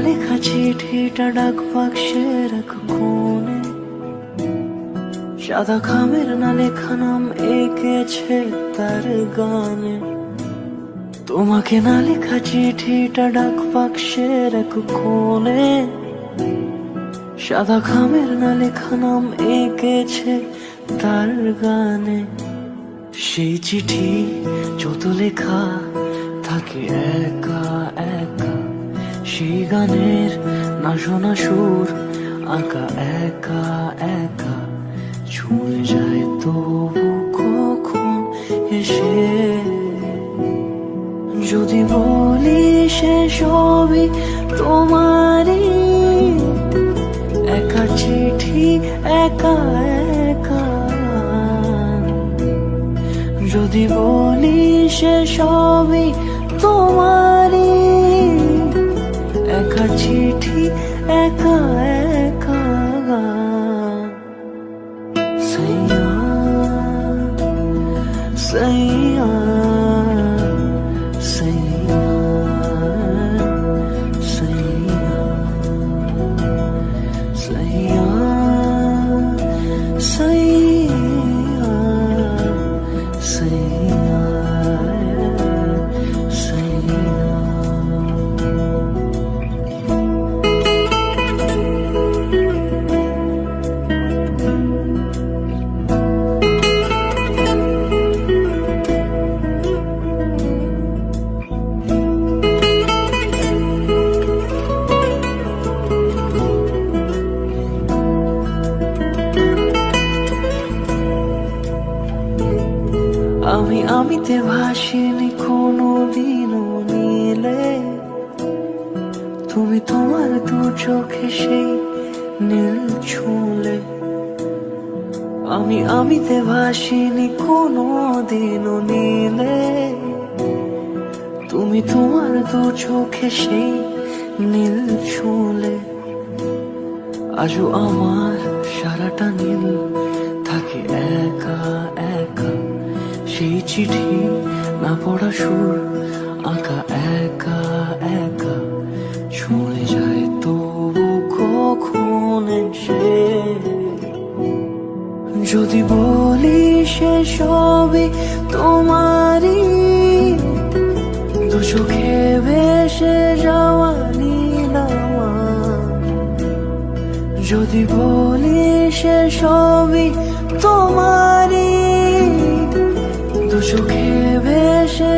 লেখা চিঠিটা ডাক বাক্সের এক কোণে, সাদা খামের না লেখা নাম এঁকেছে তার গানে। তোমাকে না লেখা চিঠিটা ডাক বাক্সের এক কোণে, সাদা খামের না লেখা নাম এঁকেছে তার গানে। সেই চিঠি যত লেখা থাকে একা একা, সেই গানের না শোনা সুর আঁকা একা একা, ছুঁয়ে যায় তবু কখন এসে। যদি বলি সে সবই তোমারই, একা চিঠি একা একা। যদি বলি সে সবই তোমারই, একা চিঠি একা একা। সাইয়া সাইয়া সাইয়া সাইয়া সাইয়া সাইয়া সাইয়া সাইয়া। আমিতে ভাসিনি কোনো দিনও নীলে, তুমি তোমার দু চোখে সেই নীল ছুঁলে। আমিতে ভাসিনি কোনো দিনও নীলে, তুমি তোমার দু চোখে সেই নীল ছুঁলে। আজও আমার সারাটা নীল থাকে একা একা, সেই চিঠি না পড়া সুর আঁকা একা একা, ছুঁয়ে যায় তবু কখন এসে। যদি বলি সে সবই তোমারই, দু চোখে ভেসে যাওয়া নীলামা। যদি বলি সে সবই তোমারই, দু চোখে ভেসে